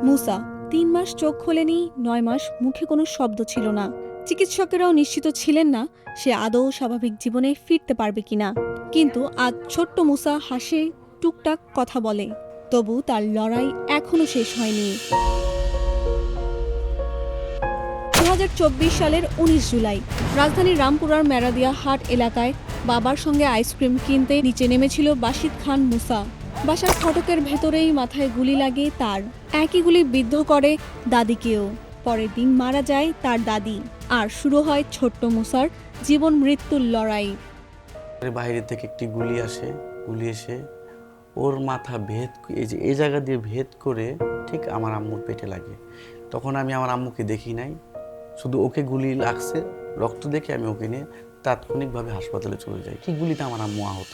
মুসা ৩ মাস চোখ খোলেনি, ৯ মাস মুখে কোনো শব্দ ছিল না। চিকিৎসকেরাও নিশ্চিত ছিলেন না সে আদৌ স্বাভাবিক জীবনে ফিরতে পারবে কিনা। কিন্তু আজ ছোট্ট মুসা হাসে, টুকটাক কথা বলে। তবু তার লড়াই এখনো শেষ হয়নি। ২০২৪ সালের ১৯ জুলাই রাজধানীর রামপুরার মেরাদিয়া হাট এলাকায় বাবার সঙ্গে আইসক্রিম কিনতে নিচে নেমেছিল বাশিদ খান মুসা। বাসার ফটকের ভেতরেই মাথায় গুলি লাগে তার। একই গুলি বিদ্ধ করে দাদিকেও। পরের দিন মারা যায় তার দাদি, আর শুরু হয় ছোট্ট মুসার জীবন মৃত্যুর লড়াই। বাইরে থেকে একটি গুলি এসে ওর মাথা এই জায়গা দিয়ে ভেদ করে ঠিক আমার আম্মুর পেটে লাগে। তখন আমি আমার আম্মুকে দেখি নাই, শুধু ওকে গুলি লাগছে, রক্ত দেখে আমি ওকে নিয়ে তাৎক্ষণিকভাবে হাসপাতালে চলে যাই। কি গুলিতে আমার আম্মু আহত।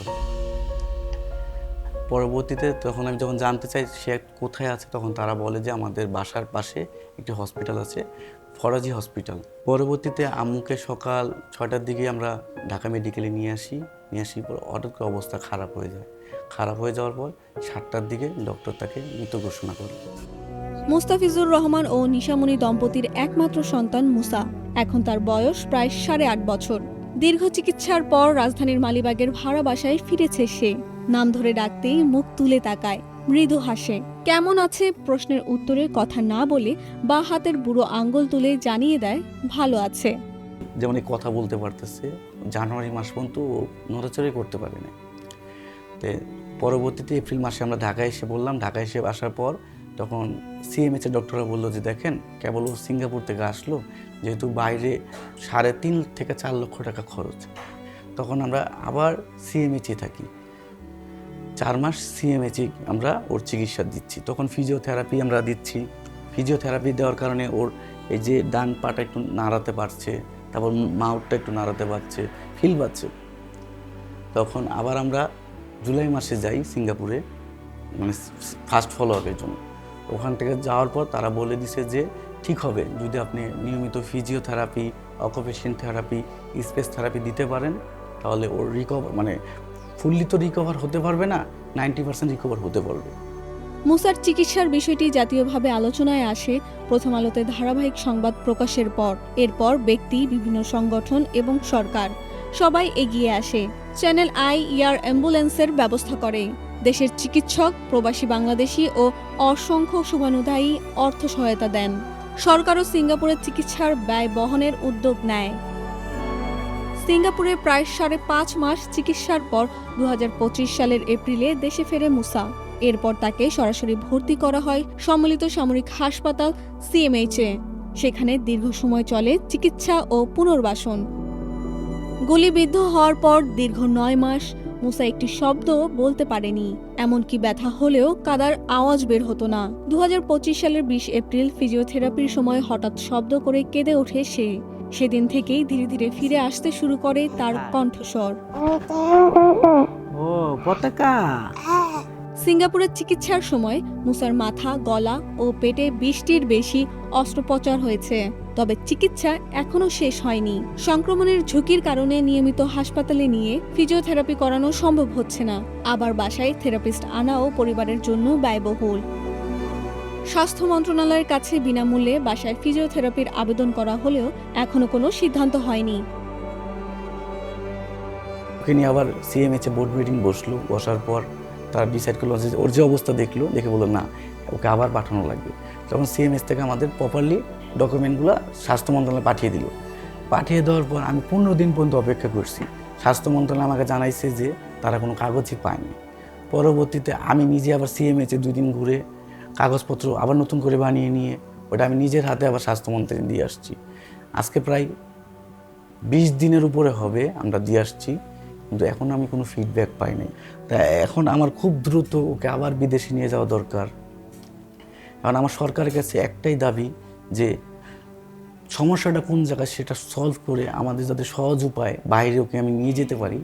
পরবর্তীতে তখন আমি যখন জানতে চাই সে কোথায় আছে, তখন তারা বলে যে আমাদের বাসার পাশে একটি হসপিটাল আছে, ফরাজি হসপিটাল। পরবর্তীতে আম্মুকে সকাল ৬টার দিকে আমরা ঢাকা মেডিকেলে নিয়ে আসি পর হঠাৎ করে অবস্থা খারাপ হয়ে যাওয়ার পর ৭টার দিকে ডক্টর তাকে মৃত ঘোষণা করে। মুস্তাফিজুর রহমান ও নিশামণি দম্পতির একমাত্র সন্তান মুসা। এখন তার বয়স প্রায় ৮.৫ বছর। দীর্ঘ চিকিৎসার পর রাজধানীর মালিবাগের ভাড়া বাসায় ফিরেছে সে। নাম ধরে ডাকতেই মুখ তুলে তাকায়, মৃদু হাসে। কেমন আছে প্রশ্নের উত্তরে কথা না বলে বা হাতের বুড়ো আঙ্গুল তুলে জানিয়ে দেয় ভালো আছে। যেমন কথা বলতে পারতেছে, জানুয়ারি মাস পর্যন্ত নড়াচড়াই করতে পারে না। পরবর্তীতে এপ্রিল মাসে আমরা ঢাকায় এসে বললাম। ঢাকায় এসে আসার পর তখন সিএমএইচ এর ডক্টররা বললো যে দেখেন, কেবল ও সিঙ্গাপুর থেকে আসলো, যেহেতু বাইরে ৩.৫ থেকে ৪ লক্ষ টাকা খরচ। তখন আমরা আবার সিএমএইচে থাকি, ৪ মাস সিএমএইচে আমরা ওর চিকিৎসা দিচ্ছি। তখন ফিজিওথেরাপি আমরা দিচ্ছি। ফিজিওথেরাপি দেওয়ার কারণে ওর এই যে ডান পাটা একটু নাড়াতে পারছে, তারপর মাউথটা একটু নাড়াতে পারছে, ফিল পাচ্ছে। তখন আবার আমরা জুলাই মাসে যাই সিঙ্গাপুরে, মানে ফার্স্ট ফলো আপের জন্য। ওখান থেকে যাওয়ার পর তারা বলে দিছে যে ঠিক হবে যদি আপনি নিয়মিত physiotherapy, occupation therapy, space therapy দিতে পারেন, তাহলে ওর মানে ফুললি তো রিকভার হতে পারবে না, 90% রিকভার হতে পারবে। মুসার চিকিৎসার বিষয়টি জাতীয়ভাবে আলোচনায় আসে প্রথম আলোতে ধারাবাহিক সংবাদ প্রকাশের পর। এরপর ব্যক্তি, বিভিন্ন সংগঠন এবং সরকার সবাই এগিয়ে আসে। চ্যানেল আই এয়ার অ্যাম্বুলেন্সের ব্যবস্থা করে। দেশের চিকিৎসক, প্রবাসী বাংলাদেশি ও অসংখ্য শুভানুধ্যায়ী অর্থ সহায়তা দেন। সরকারও সিঙ্গাপুরের চিকিৎসার ব্যয় বহনের উদ্যোগ নেয়। সিঙ্গাপুরে প্রায় ৫.৫ মাস চিকিৎসার পর ২০২৫ সালের এপ্রিলে দেশে ফেরে মুসা। এরপর তাকে সরাসরি ভর্তি করা হয় সম্মিলিত সামরিক হাসপাতাল সিএমএইচে। সেখানে দীর্ঘ সময় চলে চিকিৎসা ও পুনর্বাসন। গুলিবিদ্ধ হওয়ার পর দীর্ঘ ৯ মাস মুসা একটি শব্দ বলতে পারেনি। এমনকি ব্যথা হলেও কাদার আওয়াজ বের হতো না। ২০২৫ সালের ২০ এপ্রিল ফিজিওথেরাপির সময় হঠাৎ শব্দ করে কেঁদে ওঠে সে। সেদিন থেকেই ধীরে ধীরে ফিরে আসতে শুরু করে তার কণ্ঠস্বর। সিঙ্গাপুরের চিকিৎসার সময় মুসার মাথা, গলা ও পেটে ২০টির বেশি অস্ত্রোপচার হয়েছে। তবে চিকিৎসা এখনো শেষ হয়নি। সংক্রমণের ঝুঁকির কারণে নিয়মিত হাসপাতালে নিয়ে ফিজিওথেরাপি করানো সম্ভব হচ্ছে না। আবার বাসায় থেরাপিস্ট আনাও পরিবারের জন্য ব্যয়বহুল। স্বাস্থ্য মন্ত্রণালয়ের কাছে বিনামূল্যে বাসায় ফিজিওথেরাপির আবেদন করা হলেও এখনো কোনো সিদ্ধান্ত হয়নি। ওকে নিয়ে আবার সিএমএইচে বোর্ড মিটিং বসার পর তারা ডিসাইড করলো যে ওর যে অবস্থা দেখে বললো না, ওকে আবার পাঠানো লাগবে। তখন সিএমএইচ থেকে আমাদের প্রপারলি ডকুমেন্টগুলো স্বাস্থ্য মন্ত্রণালয়ে পাঠিয়ে দেওয়ার পর আমি ১৫ দিন পর্যন্ত অপেক্ষা করছি। স্বাস্থ্য মন্ত্রণালয় আমাকে জানাইছে যে তারা কোনো কাগজই পায়নি। পরবর্তীতে আমি নিজে আবার সিএমএইচে ২ দিন ঘুরে কাগজপত্র আবার নতুন করে বানিয়ে নিয়ে ওটা আমি নিজের হাতে আবার স্বাস্থ্যমন্ত্রী দিয়ে আসছি। আজকে প্রায় ২০ দিনের উপরে হবে আমরা দিয়ে আসছি, কিন্তু এখন আমি কোনো ফিডব্যাক পাই নাই। তাই এখন আমার খুব দ্রুত ওকে আবার বিদেশে নিয়ে যাওয়া দরকার। কারণ আমার সরকারের কাছে একটাই দাবি যে সমস্যাটা কোন জায়গায় সেটা সলভ করে আমাদের যাতে সহজ উপায় বাইরে ওকে আমি নিয়ে যেতে পারি।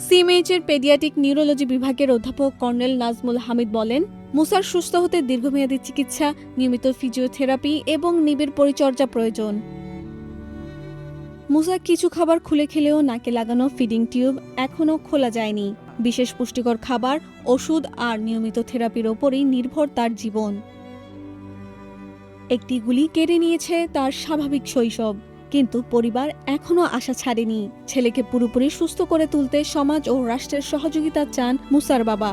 সিএমএইচের পেডিয়াট্রিক নিউরোলজি বিভাগের অধ্যাপক কর্নেল নাজমুল হামিদ বলেন, মুসার সুস্থ হতে দীর্ঘমেয়াদী চিকিৎসা, নিয়মিত ফিজিওথেরাপি এবং নিবিড় পরিচর্যা প্রয়োজন। মুসা কিছু খাবার খুলে খেলেও নাকে লাগানো ফিডিং টিউব এখনও খোলা যায়নি। বিশেষ পুষ্টিকর খাবার, ওষুধ আর নিয়মিত থেরাপির ওপরই নির্ভর তার জীবন। একটি গুলি কেড়ে নিয়েছে তার স্বাভাবিক শৈশব, কিন্তু পরিবার এখনো আশা ছাড়েনি। ছেলেকে পুরোপুরি সুস্থ করে তুলতে সমাজ ও রাষ্ট্রের সহযোগিতা চান মুসার বাবা।